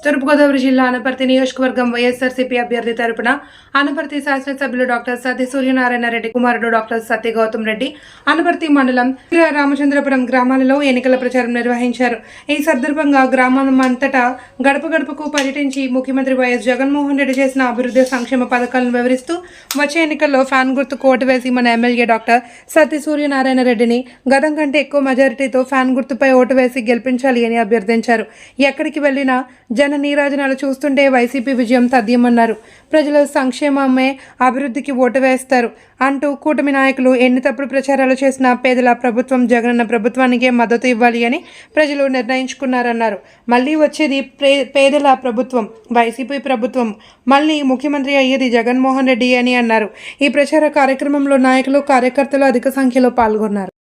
తూర్పుగోదావరి జిల్లా అనపర్తి నియోజకవర్గం వైఎస్ఆర్సీపీ అభ్యర్థి తరపున అనపర్తి శాసనసభ్యులు డాక్టర్ సత్య సూర్యనారాయణ రెడ్డి కుమారుడు డాక్టర్ సత్య గౌతమ్ రెడ్డి అనపర్తి మండలం రామచంద్రపురం గ్రామాలలో ఎన్నికల ప్రచారం నిర్వహించారు. ఈ సందర్భంగా గ్రామం అంతటా గడప గడపకు పర్యటించి ముఖ్యమంత్రి వైఎస్ జగన్మోహన్ రెడ్డి చేసిన అభివృద్ధి సంక్షేమ పథకాలను వివరిస్తూ వచ్చే ఎన్నికల్లో ఫ్యాన్ గుర్తుకు ఓటు వేసి మన ఎమ్మెల్యే డాక్టర్ సత్య సూర్యనారాయణ రెడ్డిని గతం కంటే ఎక్కువ మెజారిటీతో ఫ్యాన్ గుర్తుపై ఓటు వేసి గెలిపించాలి అని అభ్యర్థించారు. ఎక్కడికి వెళ్లినా జన నీరాజనాలు చూస్తుంటే వైసీపీ విజయం తథ్యమన్నారు. ప్రజల సంక్షేమమే అభివృద్ధికి ఓటు వేస్తారు అంటూ కూటమి నాయకులు ఎన్ని తప్పుడు ప్రచారాలు చేసినా పేదల ప్రభుత్వం జగనన్న ప్రభుత్వానికే మద్దతు ఇవ్వాలి అని ప్రజలు నిర్ణయించుకున్నారన్నారు. మళ్ళీ వచ్చేది పేదల ప్రభుత్వం, వైసీపీ ప్రభుత్వం, మళ్ళీ ముఖ్యమంత్రి అయ్యేది జగన్మోహన్ రెడ్డి అని అన్నారు. ఈ ప్రచార కార్యక్రమంలో నాయకులు కార్యకర్తలు అధిక సంఖ్యలో పాల్గొన్నారు.